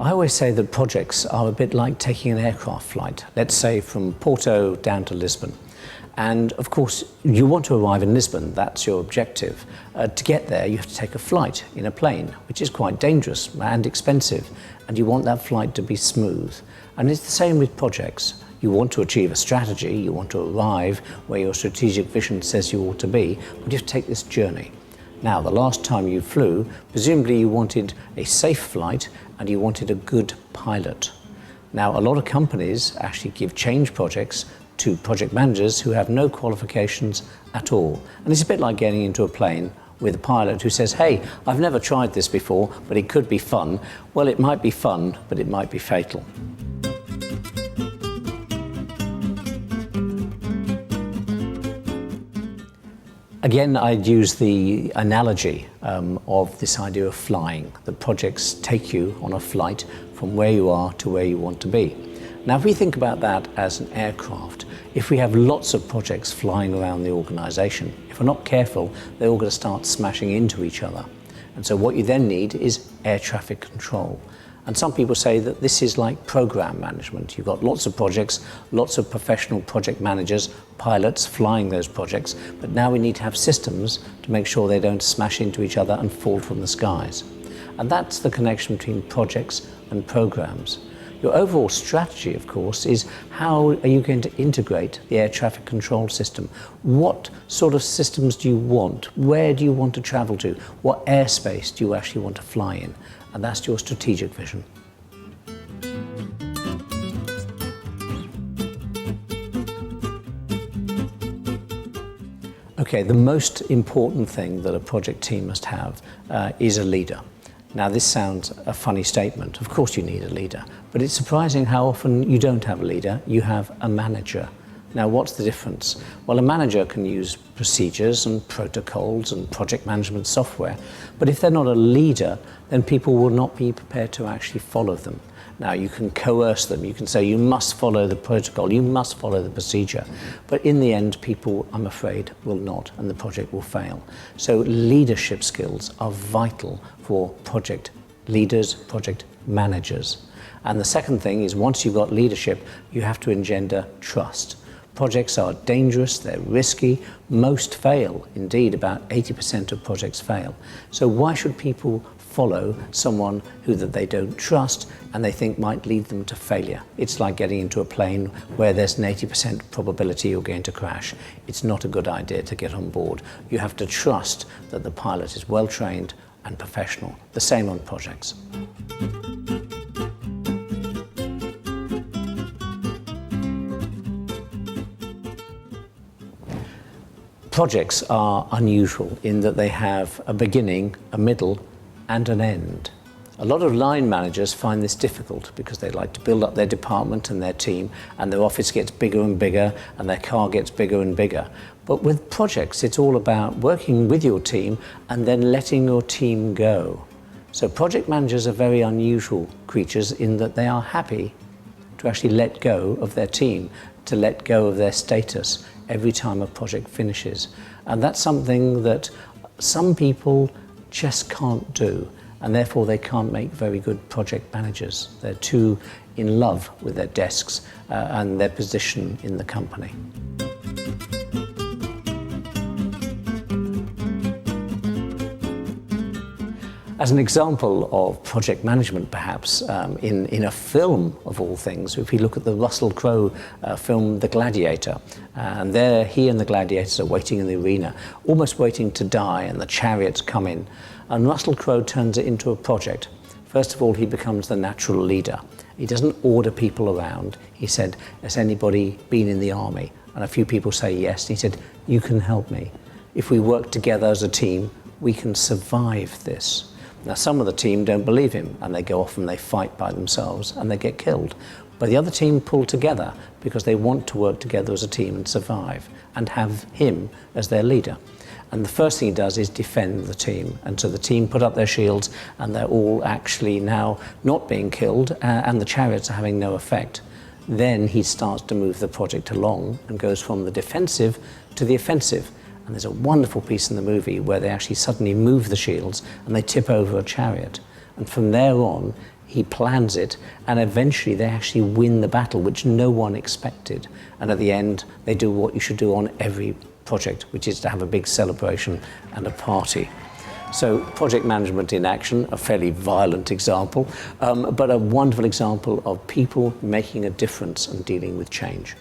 I always say that projects are a bit like taking an aircraft flight, let's say from Porto down to Lisbon. And of course, you want to arrive in Lisbon, that's your objective. To get there, you have to take a flight in a plane, which is quite dangerous and expensive, and you want that flight to be smooth. And it's the same with projects. You want to achieve a strategy, you want to arrive where your strategic vision says you ought to be, but you have to take this journey. Now, the last time you flew, presumably you wanted a safe flight and you wanted a good pilot. Now, a lot of companies actually give change projects to project managers who have no qualifications at all. And it's a bit like getting into a plane with a pilot who says, hey, I've never tried this before, but it could be fun. Well, it might be fun, but it might be fatal. Again, I'd use the analogy of this idea of flying. The projects take you on a flight from where you are to where you want to be. Now, if we think about that as an aircraft, if we have lots of projects flying around the organisation, if we're not careful, they're all going to start smashing into each other. And so what you then need is air traffic control. And some people say that this is like program management. You've got lots of projects, lots of professional project managers, pilots flying those projects, but now we need to have systems to make sure they don't smash into each other and fall from the skies. And that's the connection between projects and programs. Your overall strategy, of course, is how are you going to integrate the air traffic control system? What sort of systems do you want? Where do you want to travel to? What airspace do you actually want to fly in? And that's your strategic vision. Okay, the most important thing that a project team must have is a leader. Now, this sounds a funny statement. Of course you need a leader, but it's surprising how often you don't have a leader, you have a manager. Now, what's the difference? Well, a manager can use procedures and protocols and project management software, but if they're not a leader, then people will not be prepared to actually follow them. Now, you can coerce them, you can say you must follow the protocol, you must follow the procedure, but in the end, people, I'm afraid, will not, and the project will fail. So leadership skills are vital for project leaders, project managers. And the second thing is, once you've got leadership, you have to engender trust. Projects are dangerous, they're risky, most fail. Indeed, about 80% of projects fail. So why should people follow someone who that they don't trust and they think might lead them to failure? It's like getting into a plane where there's an 80% probability you're going to crash. It's not a good idea to get on board. You have to trust that the pilot is well trained and professional. The same on projects. Projects are unusual in that they have a beginning, a middle, and an end. A lot of line managers find this difficult because they like to build up their department and their team, and their office gets bigger and bigger, and their car gets bigger and bigger. But with projects, it's all about working with your team and then letting your team go. So project managers are very unusual creatures in that they are happy to actually let go of their team, to let go of their status every time a project finishes. And that's something that some people just can't do, and therefore they can't make very good project managers. They're too in love with their desks and their position in the company. As an example of project management, perhaps, in a film of all things, if we look at the Russell Crowe film The Gladiator, and there he and the gladiators are waiting in the arena, almost waiting to die, and the chariots come in, and Russell Crowe turns it into a project. First of all, he becomes the natural leader. He doesn't order people around. He said, has anybody been in the army? And a few people say yes. And he said, you can help me. If we work together as a team, we can survive this. Now, some of the team don't believe him, and they go off and they fight by themselves and they get killed. But the other team pull together because they want to work together as a team and survive and have him as their leader. And the first thing he does is defend the team. And so the team put up their shields and they're all actually now not being killed and the chariots are having no effect. Then he starts to move the project along and goes from the defensive to the offensive. And there's a wonderful piece in the movie where they actually suddenly move the shields and they tip over a chariot. And from there on, he plans it, and eventually they actually win the battle, which no one expected. And at the end, they do what you should do on every project, which is to have a big celebration and a party. So project management in action, a fairly violent example, but a wonderful example of people making a difference and dealing with change.